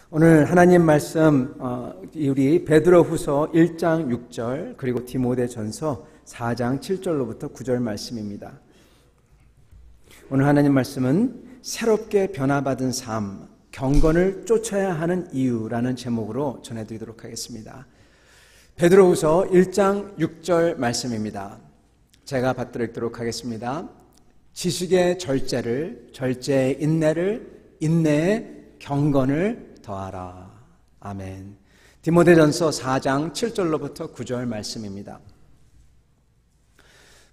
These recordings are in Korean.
오늘 하나님 말씀 우리 베드로후서 1장 6절 그리고 디모데전서 4장 7절로부터 9절 말씀입니다. 오늘 하나님 말씀은 새롭게 변화받은 삶, 경건을 쫓아야 하는 이유라는 제목으로 전해드리도록 하겠습니다. 베드로후서 1장 6절 말씀입니다. 제가 받들도록 하겠습니다. 지식의 절제를, 절제의 인내를, 인내의 경건을 더하라. 아멘. 디모데전서 4장 7절로부터 9절 말씀입니다.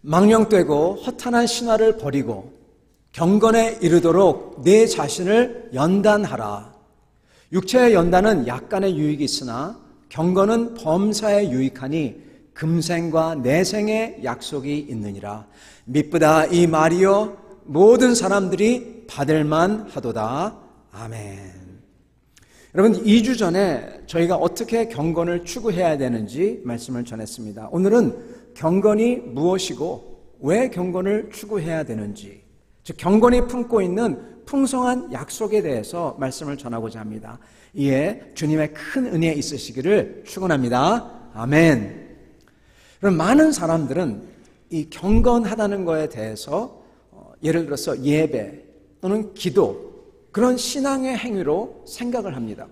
망령되고 허탄한 신화를 버리고 경건에 이르도록 내 자신을 연단하라. 육체의 연단은 약간의 유익이 있으나 경건은 범사에 유익하니 금생과 내생의 약속이 있느니라. 미쁘다 이 말이여 모든 사람들이 받을만 하도다. 아멘. 여러분, 2주 전에 저희가 어떻게 경건을 추구해야 되는지 말씀을 전했습니다. 오늘은 경건이 무엇이고 왜 경건을 추구해야 되는지, 즉 경건이 품고 있는 풍성한 약속에 대해서 말씀을 전하고자 합니다. 이에 주님의 큰 은혜 있으시기를 축원합니다. 아멘. 그럼 많은 사람들은 이 경건하다는 것에 대해서 예를 들어서 예배 또는 기도, 그런 신앙의 행위로 생각을 합니다.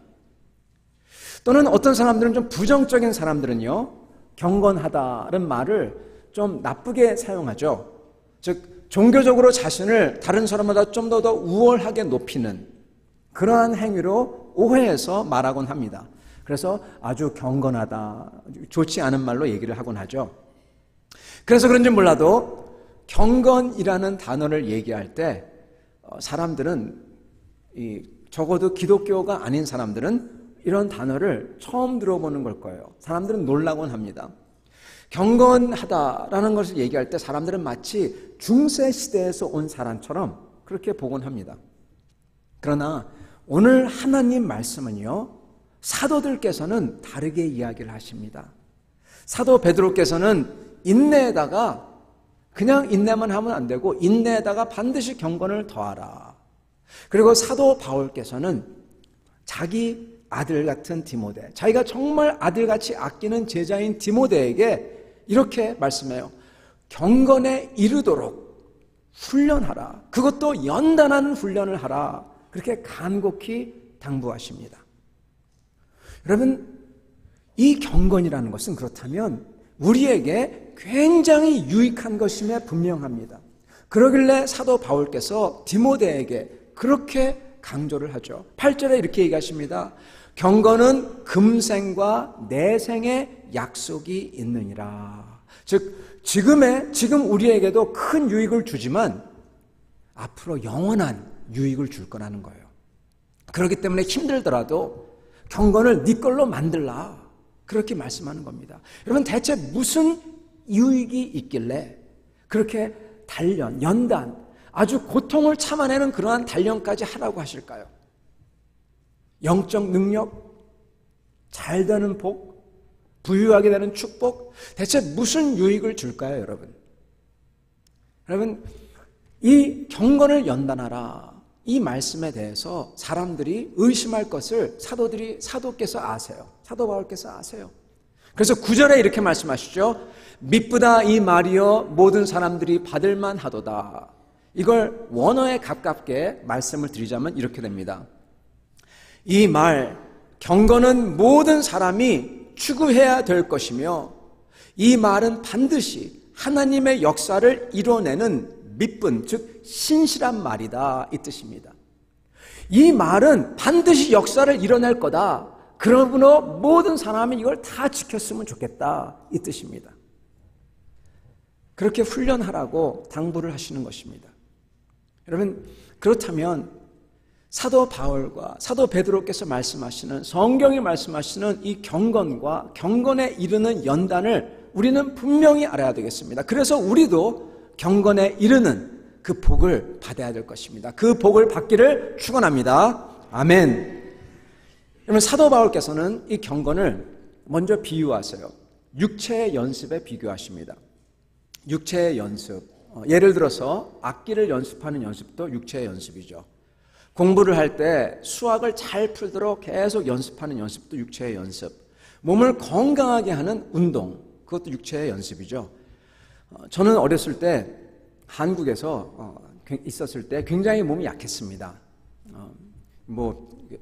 또는 어떤 사람들은 좀 부정적인 사람들은요, 경건하다는 말을 좀 나쁘게 사용하죠. 즉 종교적으로 자신을 다른 사람보다 좀 더 우월하게 높이는 그러한 행위로 오해해서 말하곤 합니다. 그래서 아주 경건하다, 좋지 않은 말로 얘기를 하곤 하죠. 그래서 그런지 몰라도 경건이라는 단어를 얘기할 때 사람들은 적어도 기독교가 아닌 사람들은 이런 단어를 처음 들어보는 걸 거예요. 사람들은 놀라곤 합니다. 경건하다라는 것을 얘기할 때 사람들은 마치 중세 시대에서 온 사람처럼 그렇게 보곤 합니다. 그러나 오늘 하나님 말씀은요, 사도들께서는 다르게 이야기를 하십니다. 사도 베드로께서는 인내에다가 그냥 인내만 하면 안 되고 인내에다가 반드시 경건을 더하라. 그리고 사도 바울께서는 자기 아들 같은 디모데, 자기가 정말 아들같이 아끼는 제자인 디모데에게 이렇게 말씀해요. 경건에 이르도록 훈련하라. 그것도 연단하는 훈련을 하라. 그렇게 간곡히 당부하십니다. 여러분, 이 경건이라는 것은 그렇다면 우리에게 굉장히 유익한 것임에 분명합니다. 그러길래 사도 바울께서 디모데에게 그렇게 강조를 하죠. 8절에 이렇게 얘기하십니다. 경건은 금생과 내생의 약속이 있느니라. 즉 지금 우리에게도 큰 유익을 주지만 앞으로 영원한 유익을 줄 거라는 거예요. 그렇기 때문에 힘들더라도 경건을 네 걸로 만들라. 그렇게 말씀하는 겁니다. 여러분, 대체 무슨 유익이 있길래 그렇게 단련, 연단, 아주 고통을 참아내는 그러한 단련까지 하라고 하실까요? 영적 능력, 잘 되는 복, 부유하게 되는 축복, 대체 무슨 유익을 줄까요, 여러분? 여러분, 이 경건을 연단하라, 이 말씀에 대해서 사람들이 의심할 것을 사도께서 아세요. 사도 바울께서 아세요. 그래서 9절에 이렇게 말씀하시죠. 미쁘다 이 말이여 모든 사람들이 받을만 하도다. 이걸 원어에 가깝게 말씀을 드리자면 이렇게 됩니다. 이 말, 경건은 모든 사람이 추구해야 될 것이며 이 말은 반드시 하나님의 역사를 이뤄내는 미쁜, 즉 신실한 말이다, 이 뜻입니다. 이 말은 반드시 역사를 이뤄낼 거다. 그러므로 모든 사람이 이걸 다 지켰으면 좋겠다, 이 뜻입니다. 그렇게 훈련하라고 당부를 하시는 것입니다. 여러분, 그렇다면 사도 바울과 사도 베드로께서 말씀하시는, 성경이 말씀하시는 이 경건과 경건에 이르는 연단을 우리는 분명히 알아야 되겠습니다. 그래서 우리도 경건에 이르는 그 복을 받아야 될 것입니다. 그 복을 받기를 축원합니다. 아멘. 여러분, 사도 바울께서는 이 경건을 먼저 비유하세요. 육체의 연습에 비교하십니다. 육체의 연습, 예를 들어서 악기를 연습하는 연습도 육체의 연습이죠. 공부를 할 때 수학을 잘 풀도록 계속 연습하는 연습도 육체의 연습. 몸을 건강하게 하는 운동, 그것도 육체의 연습이죠. 저는 어렸을 때 한국에서 있었을 때 굉장히 몸이 약했습니다.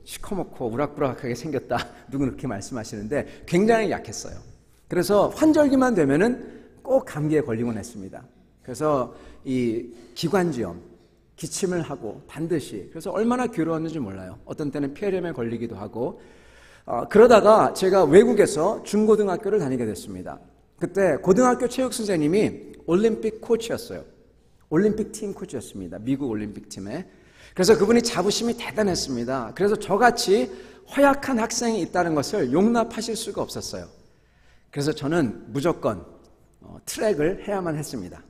시커멓고 우락부락하게 생겼다 누구는 그렇게 말씀하시는데 굉장히 약했어요. 그래서 환절기만 되면은 꼭 감기에 걸리곤 했습니다. 그래서 이 기관지염, 기침을 하고 반드시, 그래서 얼마나 괴로웠는지 몰라요. 어떤 때는 폐렴에 걸리기도 하고. 그러다가 제가 외국에서 중고등학교를 다니게 됐습니다. 그때 고등학교 체육 선생님이 올림픽 코치였어요. 올림픽 팀 코치였습니다. 미국 올림픽 팀에. 그래서 그분이 자부심이 대단했습니다. 그래서 저같이 허약한 학생이 있다는 것을 용납하실 수가 없었어요. 그래서 저는 무조건 트랙을 해야만 했습니다.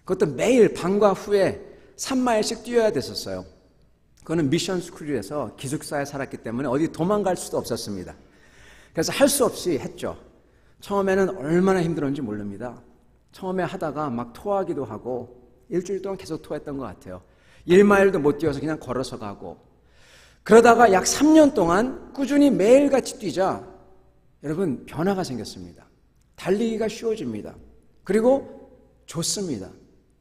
그것도 매일 방과 후에 3마일씩 뛰어야 됐었어요. 그거는 미션 스쿨에서 기숙사에 살았기 때문에 어디 도망갈 수도 없었습니다. 그래서 할 수 없이 했죠. 처음에는 얼마나 힘들었는지 모릅니다. 처음에 하다가 막 토하기도 하고 일주일 동안 계속 토했던 것 같아요. 1마일도 못 뛰어서 그냥 걸어서 가고. 그러다가 약 3년 동안 꾸준히 매일같이 뛰자 여러분 변화가 생겼습니다. 달리기가 쉬워집니다. 그리고 좋습니다.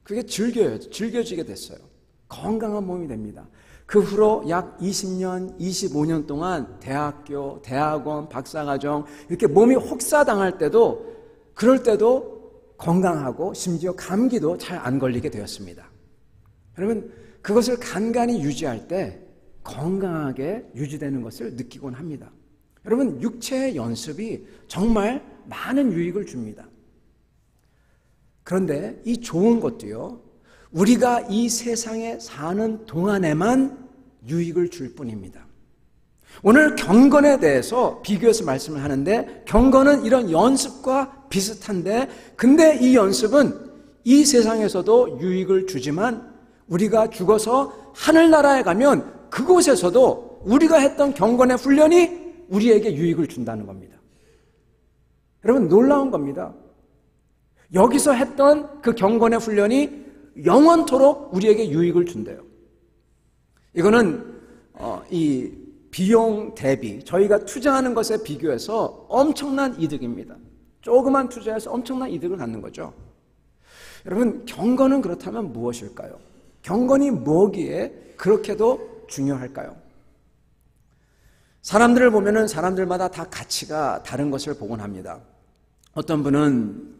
그게 즐겨지게 됐어요. 건강한 몸이 됩니다. 그 후로 약 20년, 25년 동안 대학교, 대학원, 박사과정 이렇게 몸이 혹사당할 때도 그럴 때도 건강하고 심지어 감기도 잘 안 걸리게 되었습니다. 여러분 그것을 간간히 유지할 때 건강하게 유지되는 것을 느끼곤 합니다. 여러분 육체의 연습이 정말 많은 유익을 줍니다. 그런데 이 좋은 것도요, 우리가 이 세상에 사는 동안에만 유익을 줄 뿐입니다. 오늘 경건에 대해서 비교해서 말씀을 하는데 경건은 이런 연습과 비슷한데 근데 이 연습은 이 세상에서도 유익을 주지만 우리가 죽어서 하늘나라에 가면 그곳에서도 우리가 했던 경건의 훈련이 우리에게 유익을 준다는 겁니다. 여러분 놀라운 겁니다. 여기서 했던 그 경건의 훈련이 영원토록 우리에게 유익을 준대요. 이거는 이 비용 대비 저희가 투자하는 것에 비교해서 엄청난 이득입니다. 조그만 투자해서 엄청난 이득을 갖는 거죠. 여러분 경건은 그렇다면 무엇일까요? 경건이 뭐기에 그렇게도 중요할까요? 사람들을 보면은 사람들마다 다 가치가 다른 것을 보곤 합니다. 어떤 분은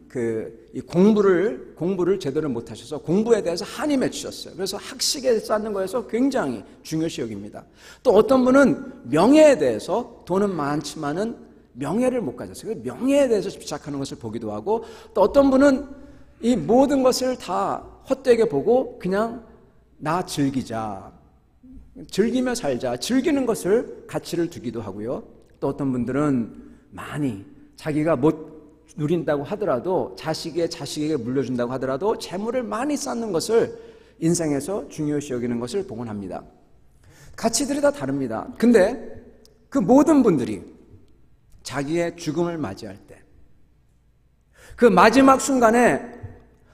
이 공부를 제대로 못하셔서 공부에 대해서 한이 맺히셨어요. 그래서 학식에 쌓는 거에서 굉장히 중요시 여깁니다. 또 어떤 분은 명예에 대해서 돈은 많지만은 명예를 못 가졌어요. 명예에 대해서 집착하는 것을 보기도 하고 또 어떤 분은 이 모든 것을 다 헛되게 보고 그냥 나 즐기자, 즐기며 살자, 즐기는 것을 가치를 두기도 하고요. 또 어떤 분들은 많이 자기가 못 누린다고 하더라도 자식에게 물려준다고 하더라도 재물을 많이 쌓는 것을 인생에서 중요시 여기는 것을 보곤 합니다. 가치들이 다 다릅니다. 근데 그 모든 분들이 자기의 죽음을 맞이할 때 그 마지막 순간에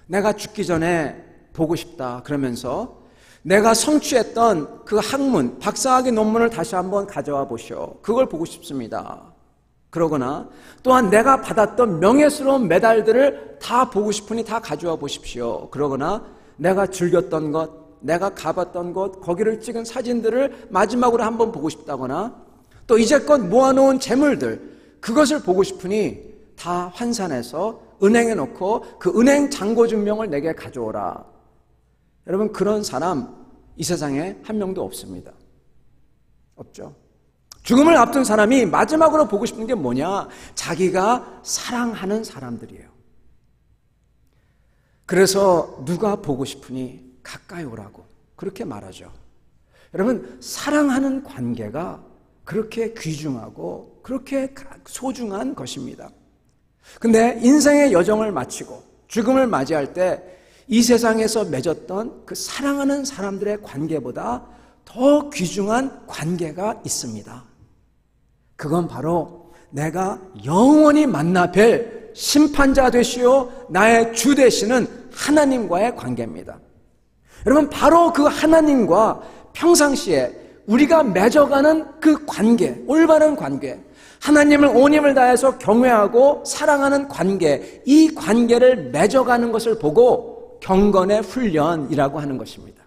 내가 죽기 전에 보고 싶다 그러면서 내가 성취했던 그 학문, 박사학위 논문을 다시 한번 가져와 보시오. 그걸 보고 싶습니다. 그러거나 또한 내가 받았던 명예스러운 메달들을 다 보고 싶으니 다 가져와 보십시오. 그러거나 내가 즐겼던 것, 내가 가봤던 곳, 거기를 찍은 사진들을 마지막으로 한번 보고 싶다거나 또 이제껏 모아놓은 재물들, 그것을 보고 싶으니 다 환산해서 은행에 넣고 그 은행 잔고증명을 내게 가져오라. 여러분 그런 사람 이 세상에 한 명도 없습니다. 없죠. 죽음을 앞둔 사람이 마지막으로 보고 싶은 게 뭐냐? 자기가 사랑하는 사람들이에요. 그래서 누가 보고 싶으니 가까이 오라고 그렇게 말하죠. 여러분 사랑하는 관계가 그렇게 귀중하고 그렇게 소중한 것입니다. 근데 인생의 여정을 마치고 죽음을 맞이할 때 이 세상에서 맺었던 그 사랑하는 사람들의 관계보다 더 귀중한 관계가 있습니다. 그건 바로 내가 영원히 만나 뵐 심판자 되시오 나의 주 되시는 하나님과의 관계입니다. 여러분 바로 그 하나님과 평상시에 우리가 맺어가는 그 관계, 올바른 관계, 하나님을 온 힘을 다해서 경외하고 사랑하는 관계, 이 관계를 맺어가는 것을 보고 경건의 훈련이라고 하는 것입니다.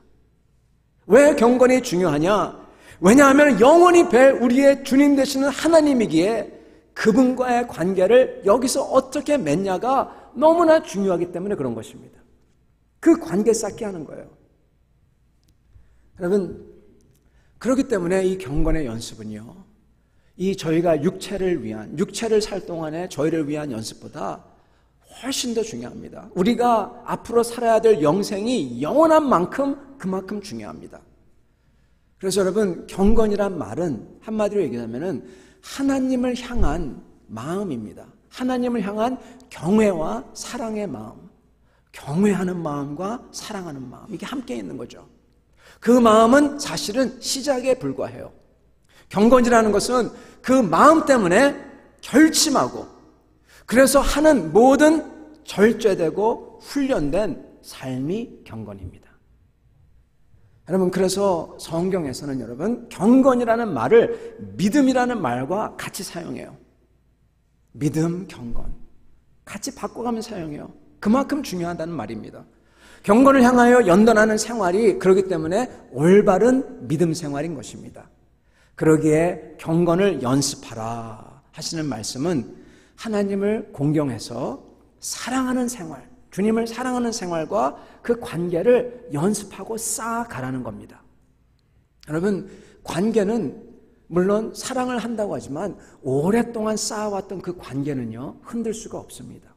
왜 경건이 중요하냐? 왜냐하면 영원히 뵐 우리의 주님 되시는 하나님이기에 그분과의 관계를 여기서 어떻게 맺냐가 너무나 중요하기 때문에 그런 것입니다. 그 관계 쌓게 하는 거예요. 여러분, 그렇기 때문에 이 경건의 연습은요, 이 저희가 육체를 살 동안에 저희를 위한 연습보다 훨씬 더 중요합니다. 우리가 앞으로 살아야 될 영생이 영원한 만큼 그만큼 중요합니다. 그래서 여러분, 경건이란 말은 한마디로 얘기하면은 하나님을 향한 마음입니다. 하나님을 향한 경외와 사랑의 마음, 경외하는 마음과 사랑하는 마음, 이게 함께 있는 거죠. 그 마음은 사실은 시작에 불과해요. 경건이라는 것은 그 마음 때문에 결심하고 그래서 하는 모든 절제되고 훈련된 삶이 경건입니다. 여러분, 그래서 성경에서는 여러분 경건이라는 말을 믿음이라는 말과 같이 사용해요. 믿음, 경건 같이 바꿔가면서 사용해요. 그만큼 중요하다는 말입니다. 경건을 향하여 연단하는 생활이 그렇기 때문에 올바른 믿음 생활인 것입니다. 그러기에 경건을 연습하라 하시는 말씀은 하나님을 공경해서 사랑하는 생활, 주님을 사랑하는 생활과 그 관계를 연습하고 쌓아가라는 겁니다. 여러분, 관계는 물론 사랑을 한다고 하지만 오랫동안 쌓아왔던 그 관계는요, 흔들 수가 없습니다.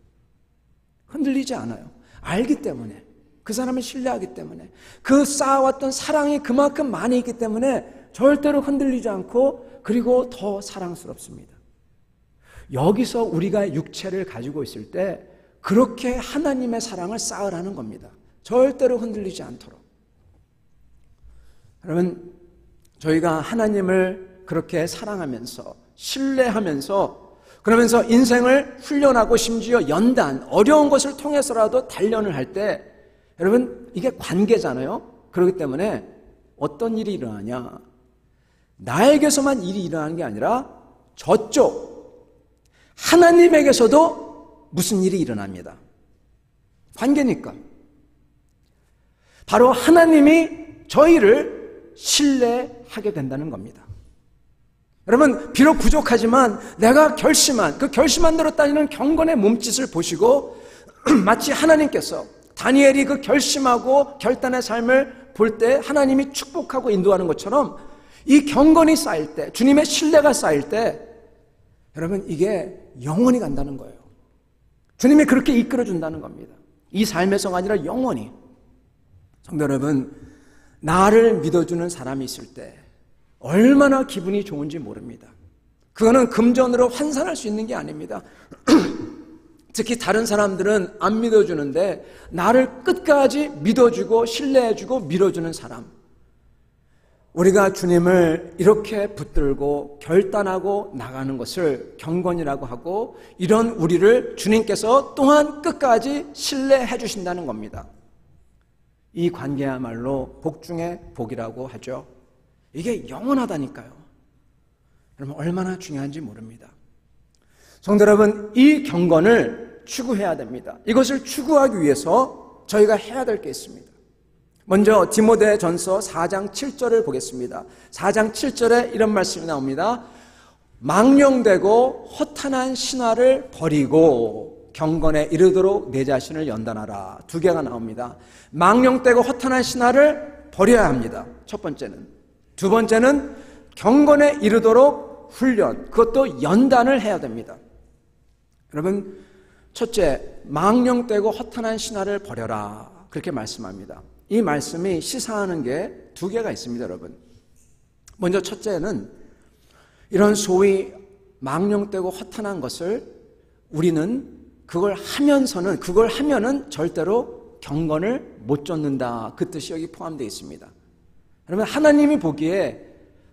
흔들리지 않아요. 알기 때문에, 그 사람을 신뢰하기 때문에, 그 쌓아왔던 사랑이 그만큼 많이 있기 때문에 절대로 흔들리지 않고 그리고 더 사랑스럽습니다. 여기서 우리가 육체를 가지고 있을 때 그렇게 하나님의 사랑을 쌓으라는 겁니다. 절대로 흔들리지 않도록. 여러분, 저희가 하나님을 그렇게 사랑하면서 신뢰하면서 그러면서 인생을 훈련하고 심지어 연단, 어려운 것을 통해서라도 단련을 할 때 여러분, 이게 관계잖아요. 그렇기 때문에 어떤 일이 일어나냐? 나에게서만 일이 일어나는 게 아니라 저쪽 하나님에게서도 무슨 일이 일어납니다. 관계니까. 바로 하나님이 저희를 신뢰하게 된다는 겁니다. 여러분, 비록 부족하지만 내가 결심한, 그 결심한 대로 따지는 경건의 몸짓을 보시고 마치 하나님께서 다니엘이 그 결심하고 결단의 삶을 볼 때 하나님이 축복하고 인도하는 것처럼 이 경건이 쌓일 때, 주님의 신뢰가 쌓일 때 여러분, 이게 영원히 간다는 거예요. 주님이 그렇게 이끌어준다는 겁니다. 이 삶에서가 아니라 영원히. 성도 여러분, 나를 믿어주는 사람이 있을 때 얼마나 기분이 좋은지 모릅니다. 그거는 금전으로 환산할 수 있는 게 아닙니다. 특히 다른 사람들은 안 믿어주는데 나를 끝까지 믿어주고 신뢰해주고 밀어주는 사람, 우리가 주님을 이렇게 붙들고 결단하고 나가는 것을 경건이라고 하고, 이런 우리를 주님께서 또한 끝까지 신뢰해 주신다는 겁니다. 이 관계야말로 복 중에 복이라고 하죠. 이게 영원하다니까요. 여러분, 얼마나 중요한지 모릅니다. 성도 여러분, 이 경건을 추구해야 됩니다. 이것을 추구하기 위해서 저희가 해야 될 게 있습니다. 먼저 디모데전서 4장 7절을 보겠습니다. 4장 7절에 이런 말씀이 나옵니다. 망령되고 허탄한 신화를 버리고 경건에 이르도록 내 자신을 연단하라. 두 개가 나옵니다. 망령되고 허탄한 신화를 버려야 합니다. 첫 번째는. 두 번째는 경건에 이르도록 훈련, 그것도 연단을 해야 됩니다. 여러분, 첫째, 망령되고 허탄한 신화를 버려라, 그렇게 말씀합니다. 이 말씀이 시사하는 게 두 개가 있습니다, 여러분. 먼저 첫째는 이런 소위 망령되고 허탄한 것을 우리는 그걸 하면은 절대로 경건을 못 쫓는다, 그 뜻이 여기 포함되어 있습니다. 여러분, 하나님이 보기에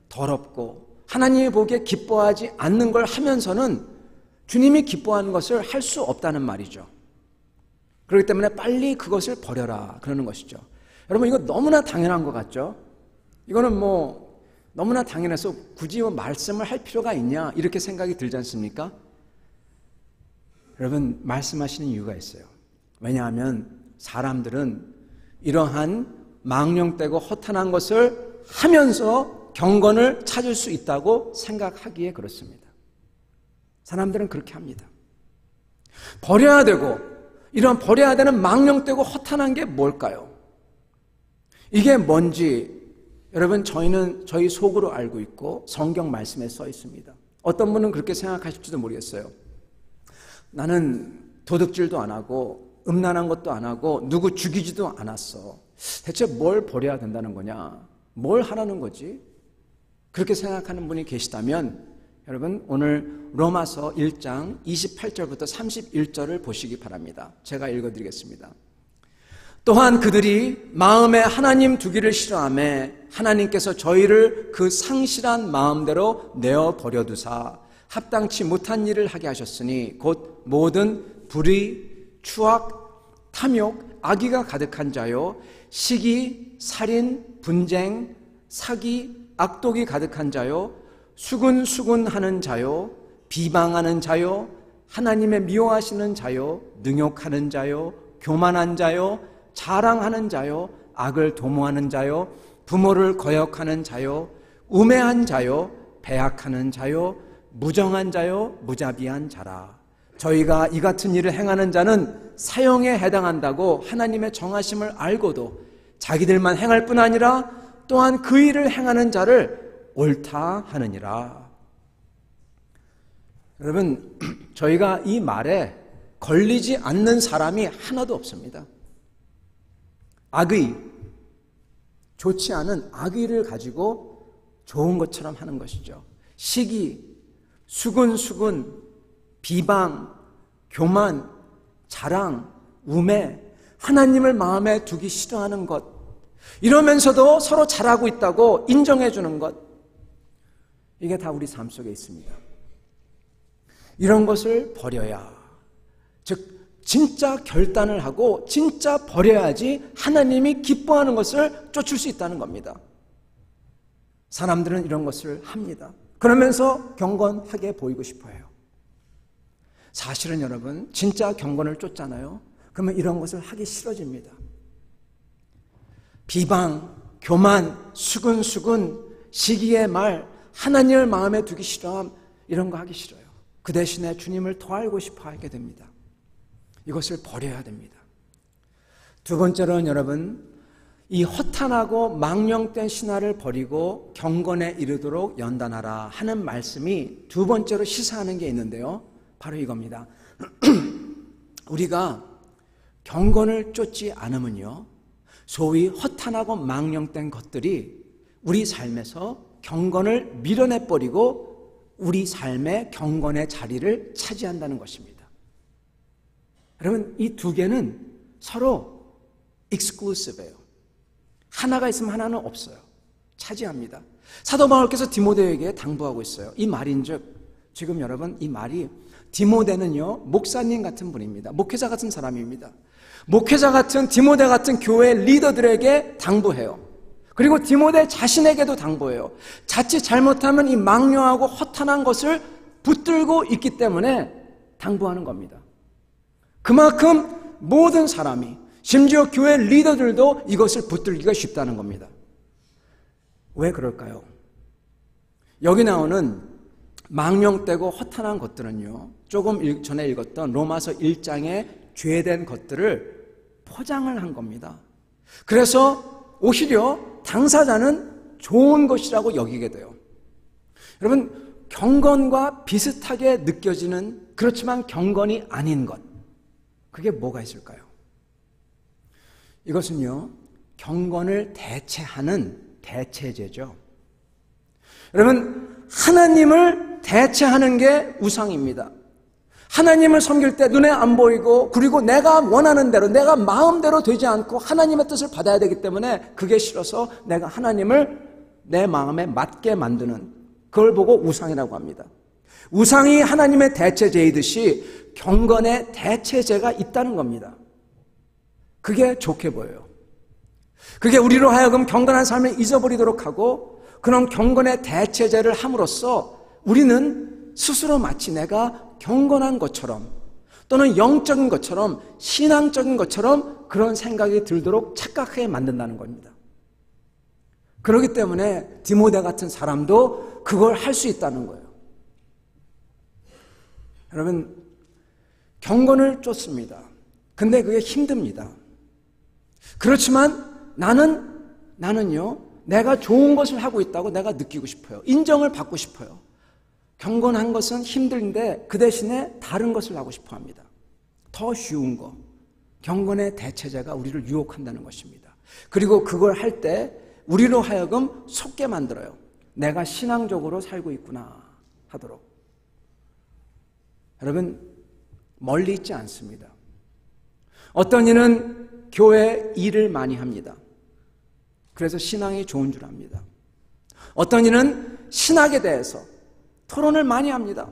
더럽고 하나님이 보기에 기뻐하지 않는 걸 하면서는 주님이 기뻐하는 것을 할 수 없다는 말이죠. 그렇기 때문에 빨리 그것을 버려라, 그러는 것이죠. 여러분, 이거 너무나 당연한 것 같죠? 이거는 너무나 당연해서 굳이 말씀을 할 필요가 있냐 이렇게 생각이 들지 않습니까? 여러분, 말씀하시는 이유가 있어요. 왜냐하면 사람들은 이러한 망령되고 허탄한 것을 하면서 경건을 찾을 수 있다고 생각하기에 그렇습니다. 사람들은 그렇게 합니다. 버려야 되고, 이런 버려야 되는 망령되고 허탄한 게 뭘까요? 이게 뭔지 여러분, 저희 속으로 알고 있고 성경 말씀에 써 있습니다. 어떤 분은 그렇게 생각하실지도 모르겠어요. 나는 도둑질도 안 하고 음란한 것도 안 하고 누구 죽이지도 않았어. 대체 뭘 버려야 된다는 거냐? 뭘 하라는 거지? 그렇게 생각하는 분이 계시다면 여러분, 오늘 로마서 1장 28절부터 31절을 보시기 바랍니다. 제가 읽어드리겠습니다. 또한 그들이 마음에 하나님 두기를 싫어하며 하나님께서 저희를 그 상실한 마음대로 내어 버려두사 합당치 못한 일을 하게 하셨으니 곧 모든 불의, 추악, 탐욕, 악의가 가득한 자요, 시기, 살인, 분쟁, 사기, 악독이 가득한 자요, 수군수군하는 자요, 비방하는 자요, 하나님의 미워하시는 자요, 능욕하는 자요, 교만한 자요, 자랑하는 자요, 악을 도모하는 자요, 부모를 거역하는 자요, 우매한 자요, 배약하는 자요, 무정한 자요, 무자비한 자라. 저희가 이 같은 일을 행하는 자는 사형에 해당한다고 하나님의 정하심을 알고도 자기들만 행할 뿐 아니라 또한 그 일을 행하는 자를 옳다 하느니라. 여러분, 저희가 이 말에 걸리지 않는 사람이 하나도 없습니다. 악의, 좋지 않은 악의를 가지고 좋은 것처럼 하는 것이죠. 시기, 수군수군, 비방, 교만, 자랑, 우매, 하나님을 마음에 두기 싫어하는 것, 이러면서도 서로 잘하고 있다고 인정해 주는 것, 이게 다 우리 삶 속에 있습니다. 이런 것을 버려야, 즉 진짜 결단을 하고 진짜 버려야지 하나님이 기뻐하는 것을 쫓을 수 있다는 겁니다. 사람들은 이런 것을 합니다. 그러면서 경건하게 보이고 싶어 해요. 사실은 여러분, 진짜 경건을 쫓잖아요. 그러면 이런 것을 하기 싫어집니다. 비방, 교만, 수군수군, 시기의 말, 하나님을 마음에 두기 싫어함, 이런 거 하기 싫어요. 그 대신에 주님을 더 알고 싶어 하게 됩니다. 이것을 버려야 됩니다. 두 번째로는 여러분, 이 허탄하고 망령된 신화를 버리고 경건에 이르도록 연단하라 하는 말씀이 두 번째로 시사하는 게 있는데요. 바로 이겁니다. 우리가 경건을 쫓지 않으면요, 소위 허탄하고 망령된 것들이 우리 삶에서 경건을 밀어내버리고 우리 삶의 경건의 자리를 차지한다는 것입니다. 여러분, 이 두 개는 서로 exclusive예요. 하나가 있으면 하나는 없어요. 차지합니다. 사도 바울께서 디모데에게 당부하고 있어요. 이 말인즉, 지금 여러분, 이 말이 디모데는요, 목사님 같은 분입니다. 목회자 같은 사람입니다. 목회자 같은 디모데 같은 교회 리더들에게 당부해요. 그리고 디모데 자신에게도 당부해요. 자칫 잘못하면 이 망령하고 허탄한 것을 붙들고 있기 때문에 당부하는 겁니다. 그만큼 모든 사람이, 심지어 교회 리더들도 이것을 붙들기가 쉽다는 겁니다. 왜 그럴까요? 여기 나오는 망령되고 허탄한 것들은요, 조금 전에 읽었던 로마서 1장의 죄된 것들을 포장을 한 겁니다. 그래서 오히려 당사자는 좋은 것이라고 여기게 돼요. 여러분, 경건과 비슷하게 느껴지는, 그렇지만 경건이 아닌 것, 그게 뭐가 있을까요? 이것은요, 경건을 대체하는 대체제죠. 여러분, 하나님을 대체하는 게 우상입니다. 하나님을 섬길 때 눈에 안 보이고, 그리고 내가 원하는 대로, 내가 마음대로 되지 않고 하나님의 뜻을 받아야 되기 때문에 그게 싫어서 내가 하나님을 내 마음에 맞게 만드는, 그걸 보고 우상이라고 합니다. 우상이 하나님의 대체제이듯이 경건의 대체제가 있다는 겁니다. 그게 좋게 보여요. 그게 우리로 하여금 경건한 삶을 잊어버리도록 하고, 그런 경건의 대체제를 함으로써 우리는 스스로 마치 내가 경건한 것처럼 또는 영적인 것처럼 신앙적인 것처럼 그런 생각이 들도록 착각하게 만든다는 겁니다. 그렇기 때문에 디모데 같은 사람도 그걸 할 수 있다는 거예요. 여러분, 경건을 쫓습니다. 근데 그게 힘듭니다. 그렇지만 나는요, 내가 좋은 것을 하고 있다고 내가 느끼고 싶어요. 인정을 받고 싶어요. 경건한 것은 힘든데 그 대신에 다른 것을 하고 싶어 합니다. 더 쉬운 거. 경건의 대체제가 우리를 유혹한다는 것입니다. 그리고 그걸 할 때 우리로 하여금 속게 만들어요. 내가 신앙적으로 살고 있구나 하도록. 여러분, 멀리 있지 않습니다. 어떤 이는 교회 일을 많이 합니다. 그래서 신앙이 좋은 줄 압니다. 어떤 이는 신학에 대해서 토론을 많이 합니다.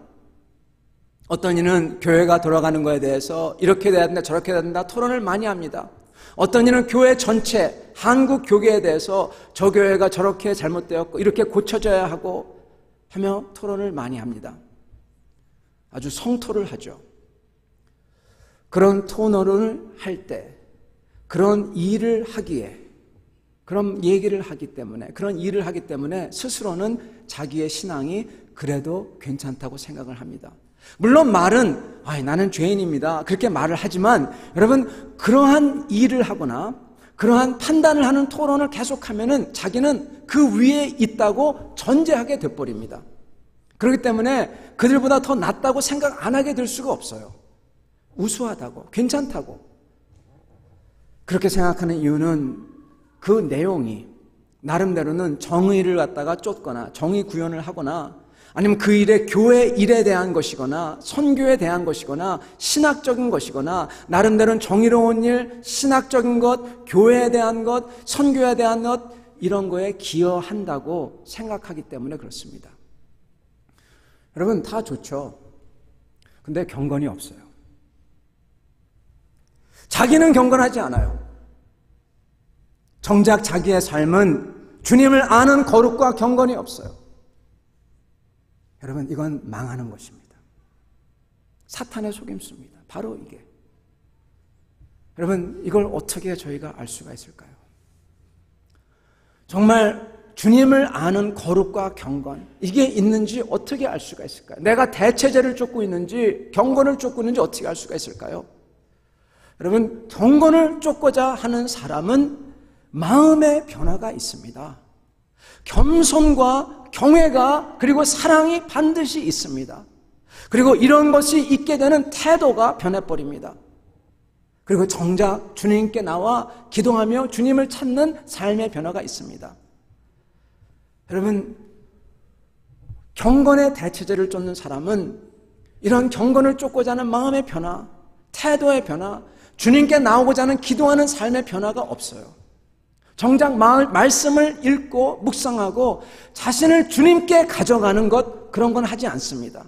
어떤 이는 교회가 돌아가는 것에 대해서 이렇게 돼야 된다 저렇게 돼야 된다 토론을 많이 합니다. 어떤 이는 교회 전체 한국 교계에 대해서 저 교회가 저렇게 잘못되었고 이렇게 고쳐져야 하고 하며 토론을 많이 합니다. 아주 성토를 하죠. 그런 토론을 할 때 그런 일을 하기에 그런 얘기를 하기 때문에 그런 일을 하기 때문에 스스로는 자기의 신앙이 그래도 괜찮다고 생각을 합니다. 물론 말은 나는 죄인입니다 그렇게 말을 하지만 여러분 그러한 일을 하거나 그러한 판단을 하는 토론을 계속하면은 자기는 그 위에 있다고 전제하게 돼버립니다. 그렇기 때문에 그들보다 더 낫다고 생각 안 하게 될 수가 없어요. 우수하다고 괜찮다고 그렇게 생각하는 이유는 그 내용이 나름대로는 정의를 갖다가 쫓거나 정의 구현을 하거나 아니면 그 일에 교회 일에 대한 것이거나 선교에 대한 것이거나 신학적인 것이거나 나름대로는 정의로운 일, 신학적인 것, 교회에 대한 것, 선교에 대한 것 이런 거에 기여한다고 생각하기 때문에 그렇습니다. 여러분 다 좋죠. 근데 경건이 없어요. 자기는 경건하지 않아요. 정작 자기의 삶은 주님을 아는 거룩과 경건이 없어요. 여러분 이건 망하는 것입니다. 사탄의 속임수입니다. 바로 이게. 여러분 이걸 어떻게 저희가 알 수가 있을까요? 정말 주님을 아는 거룩과 경건 이게 있는지 어떻게 알 수가 있을까요? 내가 대체제를 쫓고 있는지 경건을 쫓고 있는지 어떻게 알 수가 있을까요? 여러분 경건을 쫓고자 하는 사람은 마음의 변화가 있습니다. 겸손과 경외가 그리고 사랑이 반드시 있습니다. 그리고 이런 것이 있게 되는 태도가 변해버립니다. 그리고 정작 주님께 나와 기도하며 주님을 찾는 삶의 변화가 있습니다. 여러분 경건의 대체제를 쫓는 사람은 이런 경건을 쫓고자 하는 마음의 변화, 태도의 변화, 주님께 나오고자 하는 기도하는 삶의 변화가 없어요. 정작 말씀을 읽고 묵상하고 자신을 주님께 가져가는 것 그런 건 하지 않습니다.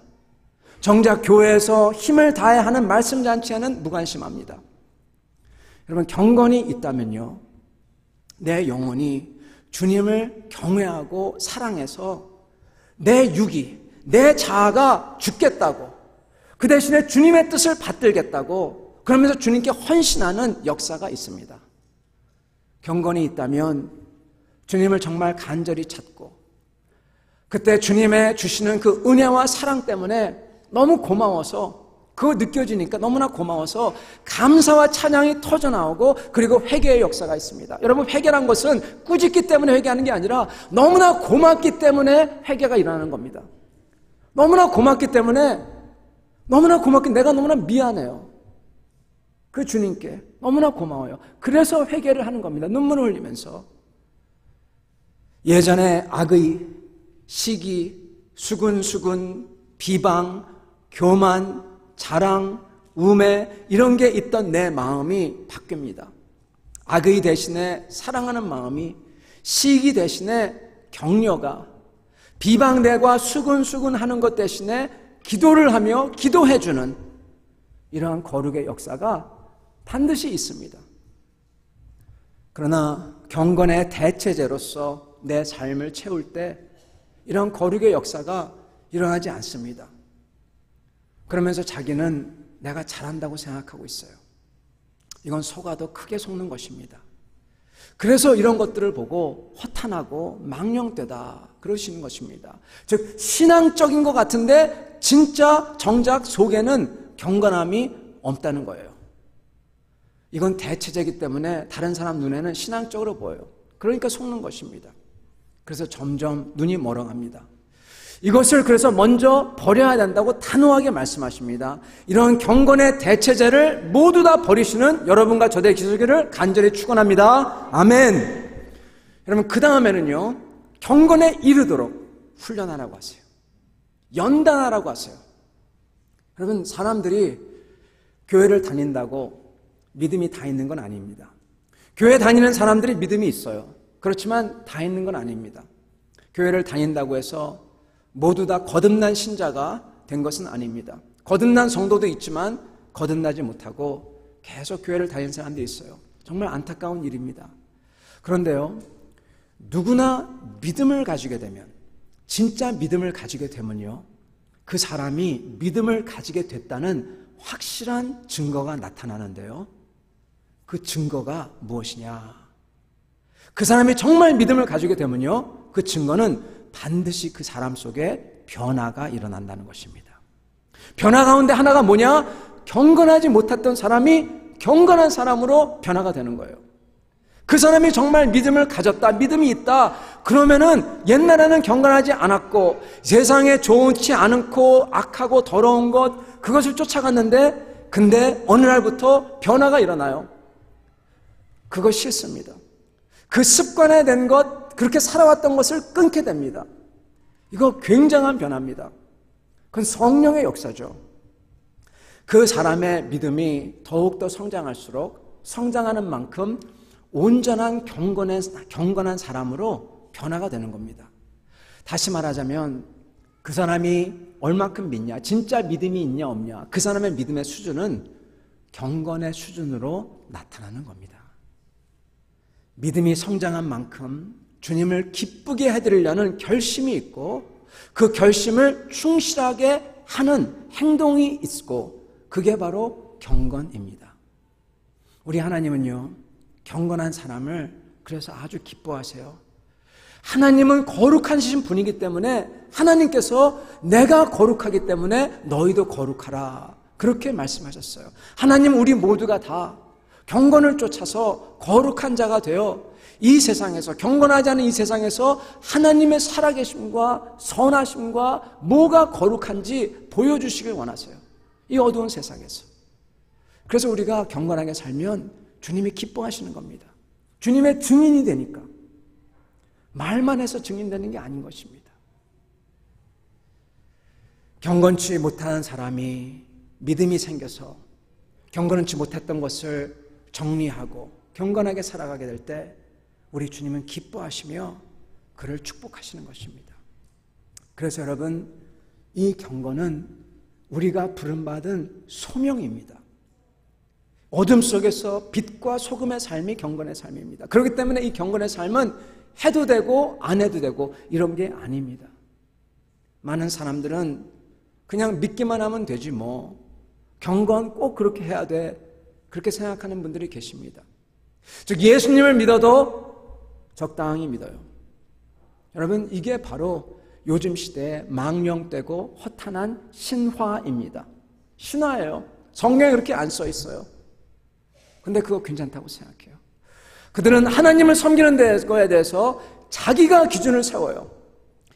정작 교회에서 힘을 다해 하는 말씀 잔치에는 무관심합니다. 여러분 경건이 있다면요 내 영혼이 주님을 경외하고 사랑해서 내 육이 내 자아가 죽겠다고 그 대신에 주님의 뜻을 받들겠다고 그러면서 주님께 헌신하는 역사가 있습니다. 경건이 있다면 주님을 정말 간절히 찾고 그때 주님의 주시는 그 은혜와 사랑 때문에 너무 고마워서 그거 느껴지니까 너무나 고마워서 감사와 찬양이 터져나오고 그리고 회개의 역사가 있습니다. 여러분 회개란 것은 꾸짖기 때문에 회개하는 게 아니라 너무나 고맙기 때문에 회개가 일어나는 겁니다. 너무나 고맙기 때문에 내가 너무나 미안해요. 그 주님께 너무나 고마워요. 그래서 회개를 하는 겁니다. 눈물을 흘리면서. 예전에 악의, 시기, 수근수근, 비방, 교만, 자랑, 우매 이런 게 있던 내 마음이 바뀝니다. 악의 대신에 사랑하는 마음이 시기 대신에 격려가 비방대과 수근수근하는 것 대신에 기도를 하며 기도해주는 이러한 거룩의 역사가 반드시 있습니다. 그러나 경건의 대체제로서 내 삶을 채울 때 이런 거룩의 역사가 일어나지 않습니다. 그러면서 자기는 내가 잘한다고 생각하고 있어요. 이건 속아도 크게 속는 것입니다. 그래서 이런 것들을 보고 허탄하고 망령되다 그러시는 것입니다. 즉 신앙적인 것 같은데 진짜 정작 속에는 경건함이 없다는 거예요. 이건 대체제이기 때문에 다른 사람 눈에는 신앙적으로 보여요. 그러니까 속는 것입니다. 그래서 점점 눈이 멀어갑니다. 이것을 그래서 먼저 버려야 된다고 단호하게 말씀하십니다. 이런 경건의 대체제를 모두 다 버리시는 여러분과 저 되시기를 간절히 축원합니다. 아멘. 여러분 그 다음에는요, 경건에 이르도록 훈련하라고 하세요. 연단하라고 하세요. 여러분 사람들이 교회를 다닌다고 믿음이 다 있는 건 아닙니다. 교회 다니는 사람들이 믿음이 있어요. 그렇지만 다 있는 건 아닙니다. 교회를 다닌다고 해서 모두 다 거듭난 신자가 된 것은 아닙니다. 거듭난 성도도 있지만 거듭나지 못하고 계속 교회를 다니는 사람들이 있어요. 정말 안타까운 일입니다. 그런데요, 누구나 믿음을 가지게 되면, 진짜 믿음을 가지게 되면요, 그 사람이 믿음을 가지게 됐다는 확실한 증거가 나타나는데요, 그 증거가 무엇이냐? 그 사람이 정말 믿음을 가지게 되면요, 그 증거는 반드시 그 사람 속에 변화가 일어난다는 것입니다. 변화 가운데 하나가 뭐냐? 경건하지 못했던 사람이 경건한 사람으로 변화가 되는 거예요. 그 사람이 정말 믿음을 가졌다, 믿음이 있다, 그러면은 옛날에는 경건하지 않았고 세상에 좋지 않고 악하고 더러운 것, 그것을 쫓아갔는데 근데 어느 날부터 변화가 일어나요. 그거 싫습니다. 그 습관에 된 것, 그렇게 살아왔던 것을 끊게 됩니다. 이거 굉장한 변화입니다. 그건 성령의 역사죠. 그 사람의 믿음이 더욱더 성장할수록 성장하는 만큼 온전한 경건한 사람으로 변화가 되는 겁니다. 다시 말하자면 그 사람이 얼마큼 믿냐, 진짜 믿음이 있냐 없냐, 그 사람의 믿음의 수준은 경건의 수준으로 나타나는 겁니다. 믿음이 성장한 만큼 주님을 기쁘게 해드리려는 결심이 있고 그 결심을 충실하게 하는 행동이 있고 그게 바로 경건입니다. 우리 하나님은요, 경건한 사람을 그래서 아주 기뻐하세요. 하나님은 거룩하신 분이기 때문에 하나님께서 내가 거룩하기 때문에 너희도 거룩하라, 그렇게 말씀하셨어요. 하나님 우리 모두가 다 경건을 쫓아서 거룩한 자가 되어 이 세상에서, 경건하지 않은 이 세상에서 하나님의 살아계심과 선하심과 뭐가 거룩한지 보여주시길 원하세요. 이 어두운 세상에서. 그래서 우리가 경건하게 살면 주님이 기뻐하시는 겁니다. 주님의 증인이 되니까. 말만 해서 증인되는 게 아닌 것입니다. 경건치 못한 사람이 믿음이 생겨서 경건치 못했던 것을 정리하고 경건하게 살아가게 될 때 우리 주님은 기뻐하시며 그를 축복하시는 것입니다. 그래서 여러분, 이 경건은 우리가 부름받은 소명입니다. 어둠 속에서 빛과 소금의 삶이 경건의 삶입니다. 그렇기 때문에 이 경건의 삶은 해도 되고 안 해도 되고 이런 게 아닙니다. 많은 사람들은 그냥 믿기만 하면 되지 뭐, 경건 꼭 그렇게 해야 돼, 그렇게 생각하는 분들이 계십니다. 즉 예수님을 믿어도 적당히 믿어요. 여러분, 이게 바로 요즘 시대에 망령되고 허탄한 신화입니다. 신화예요. 성경에 그렇게 안 써 있어요. 근데 그거 괜찮다고 생각해요. 그들은 하나님을 섬기는 거에 대해서 자기가 기준을 세워요.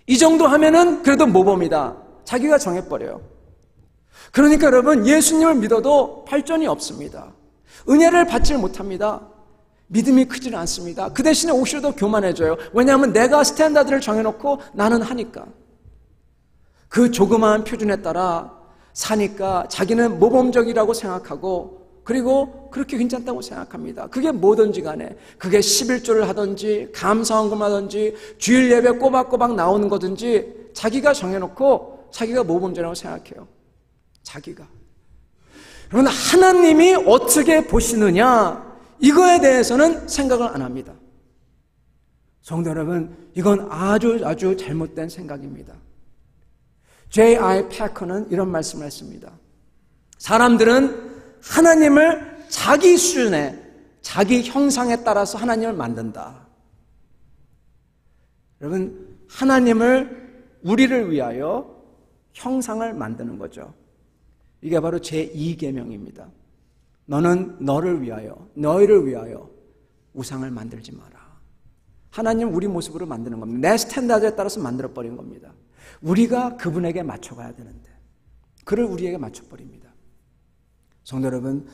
이 정도 하면은 그래도 모범이다, 자기가 정해버려요. 그러니까 여러분, 예수님을 믿어도 발전이 없습니다. 은혜를 받지 못합니다. 믿음이 크지는 않습니다. 그 대신에 오히려 더 교만해져요. 왜냐하면 내가 스탠다드를 정해놓고 나는 하니까. 그 조그마한 표준에 따라 사니까 자기는 모범적이라고 생각하고, 그리고 그렇게 괜찮다고 생각합니다. 그게 뭐든지 간에, 그게 11조를 하든지 감사헌금 하든지 주일 예배 꼬박꼬박 나오는 거든지 자기가 정해놓고 자기가 모범적이라고 생각해요. 자기가. 그러면 하나님이 어떻게 보시느냐, 이거에 대해서는 생각을 안 합니다. 성도 여러분, 이건 아주 잘못된 생각입니다. J.I. 패커는 이런 말씀을 했습니다. 사람들은 하나님을 자기 수준에, 자기 형상에 따라서 하나님을 만든다. 여러분, 하나님을 우리를 위하여 형상을 만드는 거죠. 이게 바로 제2계명입니다. 너는 너를 위하여, 너희를 위하여 우상을 만들지 마라. 하나님 우리 모습으로 만드는 겁니다. 내 스탠다드에 따라서 만들어버린 겁니다. 우리가 그분에게 맞춰가야 되는데 그를 우리에게 맞춰버립니다. 성도 여러분,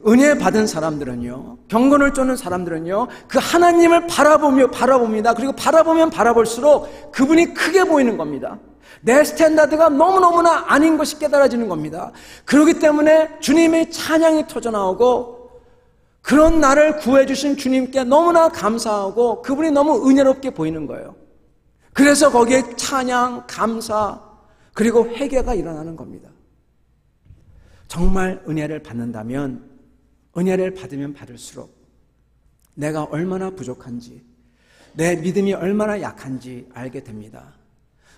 은혜 받은 사람들은요, 경건을 쫓는 사람들은요, 그 하나님을 바라봅니다. 그리고 바라보면 바라볼수록 그분이 크게 보이는 겁니다. 내 스탠다드가 너무너무나 아닌 것이 깨달아지는 겁니다. 그렇기 때문에 주님의 찬양이 터져나오고 그런 나를 구해주신 주님께 너무나 감사하고 그분이 너무 은혜롭게 보이는 거예요. 그래서 거기에 찬양, 감사, 그리고 회개가 일어나는 겁니다. 정말 은혜를 받는다면, 은혜를 받으면 받을수록 내가 얼마나 부족한지, 내 믿음이 얼마나 약한지 알게 됩니다.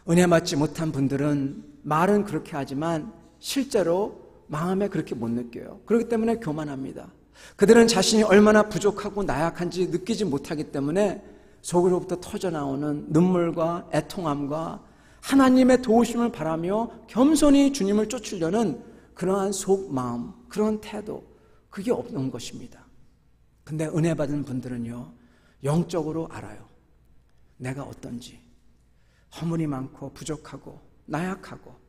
은혜 받지 못한 분들은 말은 그렇게 하지만 실제로 마음에 그렇게 못 느껴요. 그렇기 때문에 교만합니다. 그들은 자신이 얼마나 부족하고 나약한지 느끼지 못하기 때문에 속으로부터 터져나오는 눈물과 애통함과 하나님의 도우심을 바라며 겸손히 주님을 쫓으려는 그러한 속마음, 그런 태도, 그게 없는 것입니다. 근데 은혜 받은 분들은요, 영적으로 알아요. 내가 어떤지. 허물이 많고 부족하고 나약하고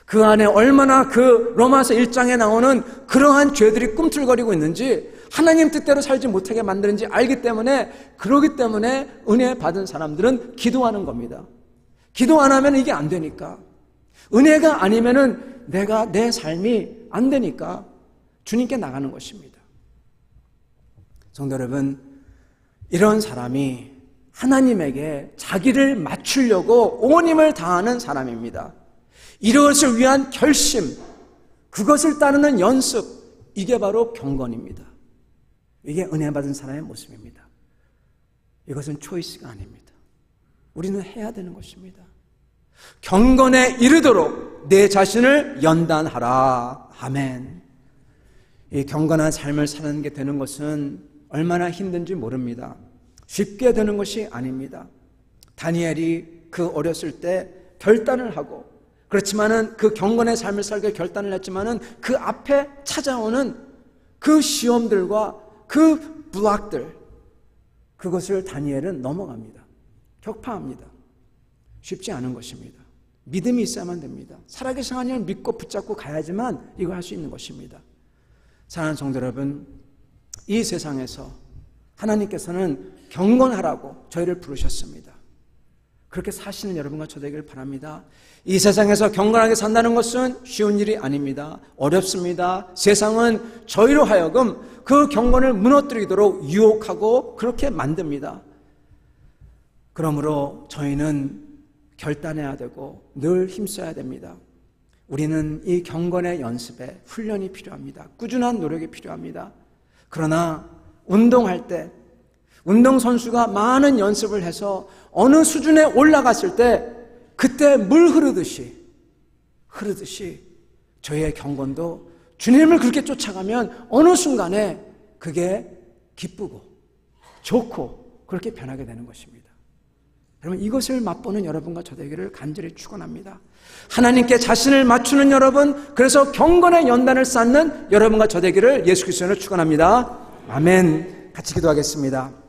그 안에 얼마나 그 로마서 1장에 나오는 그러한 죄들이 꿈틀거리고 있는지, 하나님 뜻대로 살지 못하게 만드는지 알기 때문에, 그러기 때문에 은혜 받은 사람들은 기도하는 겁니다. 기도 안 하면 이게 안 되니까, 은혜가 아니면은 내가 내 삶이 안 되니까 주님께 나가는 것입니다. 성도 여러분, 이런 사람이 하나님에게 자기를 맞추려고 온 힘을 다하는 사람입니다. 이것을 위한 결심, 그것을 따르는 연습, 이게 바로 경건입니다. 이게 은혜 받은 사람의 모습입니다. 이것은 초이스가 아닙니다. 우리는 해야 되는 것입니다. 경건에 이르도록 내 자신을 연단하라. 아멘. 이 경건한 삶을 사는 게 되는 것은 얼마나 힘든지 모릅니다. 쉽게 되는 것이 아닙니다. 다니엘이 그 어렸을 때 결단을 하고, 그렇지만은 그 경건의 삶을 살게 결단을 했지만은 그 앞에 찾아오는 그 시험들과 그 블락들, 그것을 다니엘은 넘어갑니다. 격파합니다. 쉽지 않은 것입니다. 믿음이 있어야만 됩니다. 살아계신 하나님을 믿고 붙잡고 가야지만 이걸 할 수 있는 것입니다. 사랑하는 성도 여러분, 이 세상에서 하나님께서는 경건하라고 저희를 부르셨습니다. 그렇게 사시는 여러분과 저 되기를 바랍니다. 이 세상에서 경건하게 산다는 것은 쉬운 일이 아닙니다. 어렵습니다. 세상은 저희로 하여금 그 경건을 무너뜨리도록 유혹하고 그렇게 만듭니다. 그러므로 저희는 결단해야 되고 늘 힘써야 됩니다. 우리는 이 경건의 연습에 훈련이 필요합니다. 꾸준한 노력이 필요합니다. 그러나 운동할 때, 운동선수가 많은 연습을 해서 어느 수준에 올라갔을 때 그때 물 흐르듯이 저희의 경건도 주님을 그렇게 쫓아가면 어느 순간에 그게 기쁘고 좋고 그렇게 변하게 되는 것입니다. 여러분, 이것을 맛보는 여러분과 저 되기를 간절히 축원합니다. 하나님께 자신을 맞추는 여러분, 그래서 경건의 연단을 쌓는 여러분과 저 되기를 예수 그리스도로 축원합니다. 아멘. 같이 기도하겠습니다.